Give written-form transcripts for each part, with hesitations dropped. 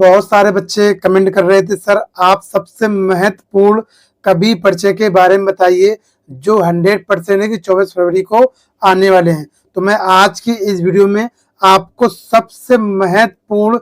बहुत सारे बच्चे कमेंट कर रहे थे, सर आप सबसे महत्वपूर्ण कवि परिचय के बारे में बताइए जो 100% है कि 24 फरवरी को आने वाले हैं। तो मैं आज की इस वीडियो में आपको सबसे महत्वपूर्ण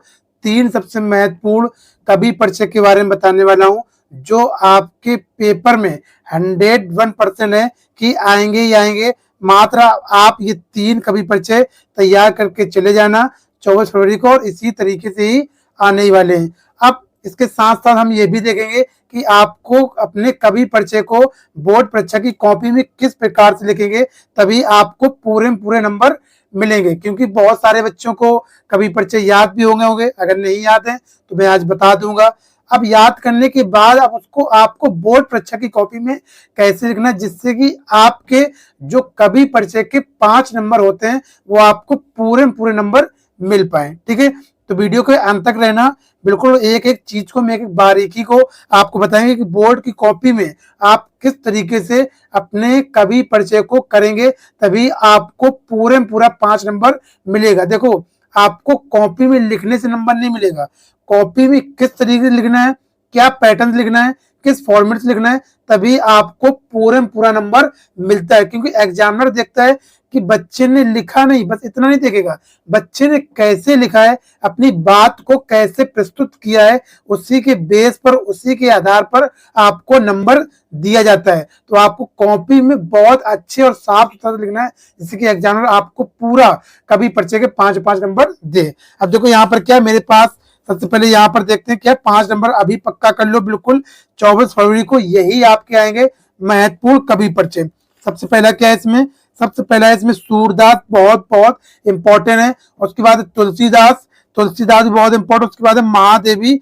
कवि परिचय के बारे में बताने वाला हूं, जो आपके पेपर में 101% है कि आएंगे ही आएंगे। मात्र आप ये 3 कवि परिचय तैयार करके चले जाना 24 फरवरी को, और इसी तरीके से ही आने ही वाले हैं। अब इसके साथ साथ हम ये भी देखेंगे कि आपको अपने कवि परिचय को बोर्ड परीक्षा की कॉपी में किस प्रकार से लिखेंगे, तभी आपको पूरे नंबर मिलेंगे। क्योंकि बहुत सारे बच्चों को कवि परिचय याद भी होंगे, अगर नहीं याद है तो मैं आज बता दूंगा। अब याद करने के बाद अब उसको आपको बोर्ड परीक्षा की कॉपी में कैसे लिखना है, जिससे कि आपके जो कवि परिचय के 5 नंबर होते हैं वो आपको पूरे नंबर मिल पाए। ठीक है, तो वीडियो के अंत तक रहना। बिल्कुल एक एक चीज को, मैं एक बारीकी को आपको बताएंगे कि बोर्ड की कॉपी में आप किस तरीके से अपने कवि परिचय को करेंगे, तभी आपको पूरा 5 नंबर मिलेगा। देखो, आपको कॉपी में लिखने से नंबर नहीं मिलेगा, कॉपी में किस तरीके से लिखना है, क्या पैटर्न लिखना है, किस फॉर्मेट से लिखना है, तभी आपको पूरा नंबर मिलता है। क्योंकि एग्जामिनर देखता है कि बच्चे ने लिखा नहीं, बस इतना नहीं देखेगा, बच्चे ने कैसे लिखा है, अपनी बात को कैसे प्रस्तुत किया है, उसी के बेस पर, उसी के आधार पर आपको नंबर दिया जाता है। तो आपको कॉपी में बहुत अच्छे और साफ सुथरा लिखना है, जिससे कि एग्जामिनर आपको पूरा कवि परिचय के 5 नंबर दे। अब देखो यहाँ पर क्या है मेरे पास, सबसे पहले यहाँ पर देखते हैं क्या 5 नंबर अभी पक्का कर लो। बिल्कुल 24 फरवरी को यही आपके आएंगे महत्वपूर्ण कवि परिचय। सबसे पहला क्या है इसमें, सबसे पहला है इसमें सूरदास, बहुत इंपॉर्टेंट है। उसके बाद तुलसीदास भी बहुत इंपॉर्टेंट। उसके बाद महादेवी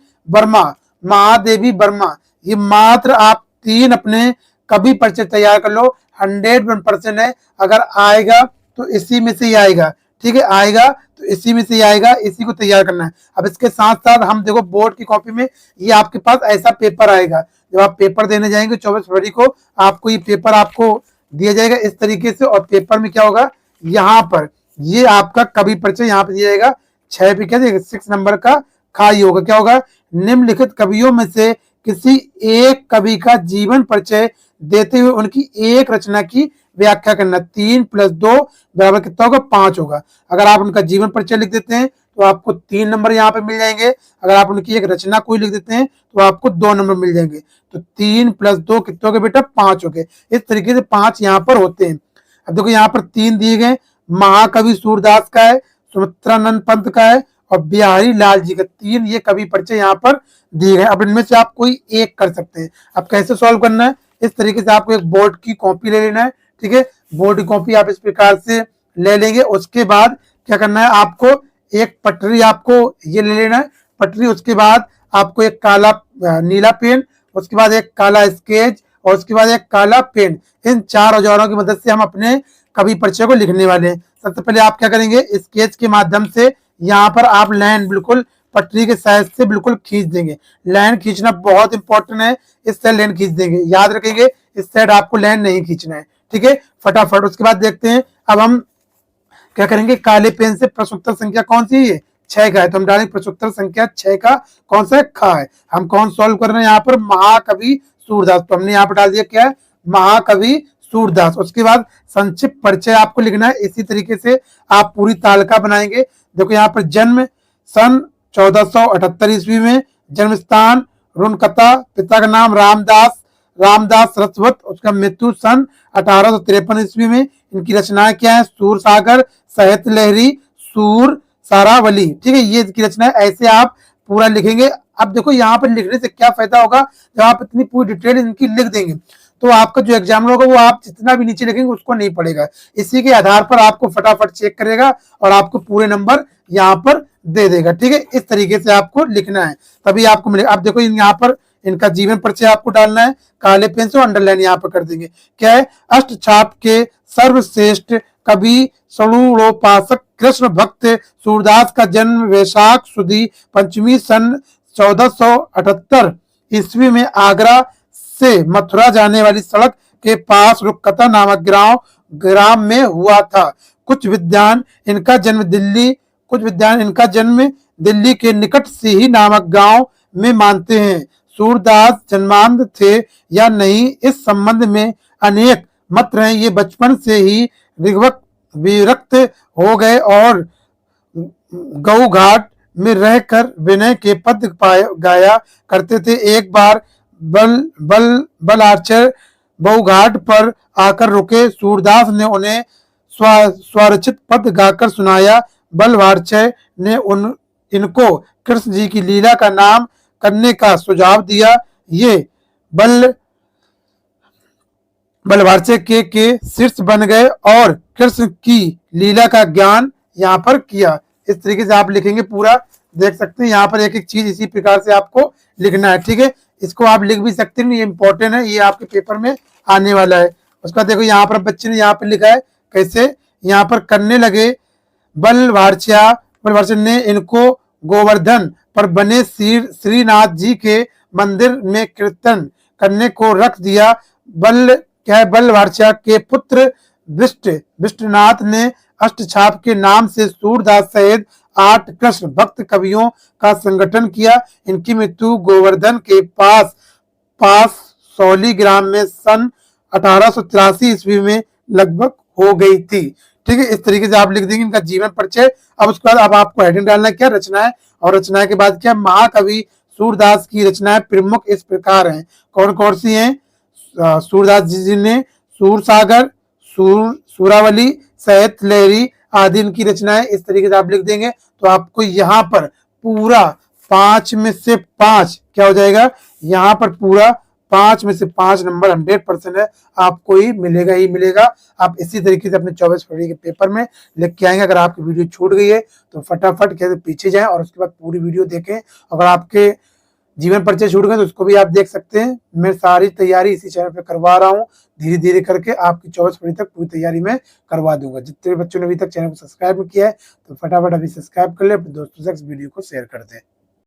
वर्मा। ये मात्र आप 3 अपने कवि परिचय तैयार कर लो, 101% है। अगर आएगा तो इसी में से ही आएगा। ठीक है, आएगा तो इसी में से ही आएगा, इसी को तैयार करना है। अब इसके साथ साथ हम देखो बोर्ड की कॉपी में ये आपके पास ऐसा पेपर आएगा। जब आप पेपर देने जाएंगे 24 फरवरी को, आपको ये पेपर आपको दिया जाएगा इस तरीके से। और पेपर में क्या होगा, यहाँ पर ये आपका कवि परिचय यहाँ पे दिया जाएगा 6 पे, क्या 6 नंबर का खाई होगा। क्या होगा, निम्नलिखित कवियों में से किसी एक कवि का जीवन परिचय देते हुए उनकी एक रचना की व्याख्या करना। 3 + 2 बराबर कितना होगा, 5 होगा। अगर आप उनका जीवन परिचय लिख देते हैं तो आपको 3 नंबर यहाँ पे मिल जाएंगे। अगर आप उनकी एक रचना कोई लिख देते हैं तो आपको 2 नंबर मिल जाएंगे। तो 3 + 2 कितने हो गए बेटा, 5 हो गए। इस तरीके से 5 यहाँ पर होते हैं। अब देखो यहाँ पर 3 दिए गए, महाकवि सूरदास का है, सुमित्रानंद पंत का है और बिहारी लाल जी का। 3 ये कवि परिचय यहाँ पर दिए गए। अब इनमें से आप कोई एक कर सकते हैं। अब कैसे सॉल्व करना है, इस तरीके से आपको एक बोर्ड की कॉपी ले लेना है। ठीक है, बोर्ड की कॉपी आप इस प्रकार से ले लेंगे। उसके बाद क्या करना है, आपको एक पटरी आपको ये ले लेना है, पटरी। उसके बाद आपको एक काला नीला पेन, उसके बाद एक काला स्केच और उसके बाद एक काला पेन। इन 4 औजारों की मदद से हम अपने कवि परिचय को लिखने वाले हैं। सबसे पहले आप क्या करेंगे, स्केच के माध्यम से यहाँ पर आप लाइन बिल्कुल पटरी के साइज से बिल्कुल खींच देंगे। लाइन खींचना बहुत इंपॉर्टेंट है, इस साइड लाइन खींच देंगे, याद रखेंगे इस साइड आपको लाइन नहीं खींचना है। ठीक है, फटाफट। उसके बाद देखते हैं, अब हम क्या करेंगे, काले पेन से प्रश्नोत्तर संख्या कौन सी है, 6 का है, तो हम डालेंगे प्रश्नोत्तर संख्या 6 का कौन सा है, खा है। हम कौन सॉल्व कर रहे हैं यहाँ पर, महाकवि सूरदास। तो हमने यहाँ पर डाल दिया क्या है, महाकवि सूरदास। उसके बाद संक्षिप्त परिचय आपको लिखना है। इसी तरीके से आप पूरी तालिका बनाएंगे। देखो यहाँ पर जन्म सन 1478 ईस्वी में, जन्म स्थान रुनकता, पिता का नाम रामदास रसवत, उसका मृत्यु सन 1853 ईस्वी में। इनकी रचनाएं क्या है, सूर सागर, साहित्य लहरी, सूर सारावली। ठीक है, ये इसकी रचना है। ऐसे आप पूरा लिखेंगे। अब देखो यहाँ पर लिखने से क्या फायदा होगा, जब आप इतनी पूरी डिटेल इनकी लिख देंगे तो आपका जो एग्जामिनर होगा वो आप जितना भी नीचे लिखेंगे उसको नहीं पड़ेगा। इसी के आधार पर आपको फटाफट चेक करेगा और आपको पूरे नंबर यहाँ पर दे देगा। ठीक है, इस तरीके से आपको लिखना है, तभी आपको मिलेगा। आप देखो यहाँ पर इनका जीवन परिचय आपको डालना है, काले पेन से अंडरलाइन यहाँ पर कर देंगे। क्या है, अष्टछाप के सर्वश्रेष्ठ कवि सणुरोपासक कृष्ण भक्त सूरदास का जन्म वैशाख सुदी पंचमी सन 1478 ईस्वी में आगरा से मथुरा जाने वाली सड़क के पास रुकता नामक ग्राम में हुआ था। कुछ विद्वान इनका जन्म दिल्ली के निकट सिही नामक गांव में मानते हैं। सूरदास जन्मांध थे या नहीं, इस संबंध में अनेक मत रहे। ये बचपन से ही विरक्त हो गए और गऊ घाट में रहकर विनय के पद गाया करते थे। एक बार बलाचर बहुघाट पर आकर रुके। सूरदास ने उन्हें स्वरचित पद गाकर सुनाया। बलवारचय ने इनको कृष्ण जी की लीला का नाम करने का सुझाव दिया। ये बलवारचय के शीर्ष बन गए और कृष्ण की लीला का ज्ञान यहाँ पर किया। इस तरीके से आप लिखेंगे पूरा, देख सकते हैं यहाँ पर एक एक चीज इसी प्रकार से आपको लिखना है। ठीक है, इसको आप लिख भी सकते हैं, ये इंपॉर्टेंट है, ये आपके पेपर में आने वाला है। उसका देखो यहाँ पर बच्चे ने यहाँ पर लिखा है कैसे, यहाँ पर करने लगे बलवारचय ने इनको गोवर्धन पर बने श्रीनाथ जी के मंदिर में कीर्तन करने को रख दिया। बलवारचय के पुत्र विष्णुनाथ ने अष्टछाप के नाम से सूरदास सहित 8 कृष्ण भक्त कवियों का संगठन किया। इनकी मृत्यु गोवर्धन के पास सौलीग्राम में सन 1883 ईस्वी में लगभग हो गई थी। ठीक है, इस तरीके से आप लिख देंगे इनका जीवन परिचय। अब उसके बाद अब आपको हेडिंग डालना है क्या, रचनाएं, और रचनाएं के बाद क्या, महाकवि सूरदास की रचनाएं प्रमुख इस प्रकार हैं। कौन कौन सी हैं? सूरदास जी ने सूरसागर, सूरावली, सहित लहरी आदि इनकी रचनाएं। इस तरीके से आप लिख देंगे तो आपको यहाँ पर पूरा 5 में से 5 क्या हो जाएगा, यहाँ पर पूरा 5 में से 5 नंबर 100% है, आपको ही मिलेगा। आप इसी तरीके से अपने 24 फरवरी के पेपर में लिख के आएंगे। अगर आपकी वीडियो छूट गई है तो फटाफट कैसे पीछे जाएं और उसके बाद पूरी वीडियो देखें। अगर आपके जीवन परिचय छूट गए तो उसको भी आप देख सकते हैं। मैं सारी तैयारी इसी चैनल पे करवा रहा हूँ, धीरे धीरे करके आपकी 24 फरवरी तक पूरी तैयारी में करवा दूंगा। जितने बच्चों ने अभी तक चैनल को सब्सक्राइब किया है तो फटाफट अभी सब्सक्राइब कर ले, अपने दोस्तों से इस वीडियो को शेयर कर दें।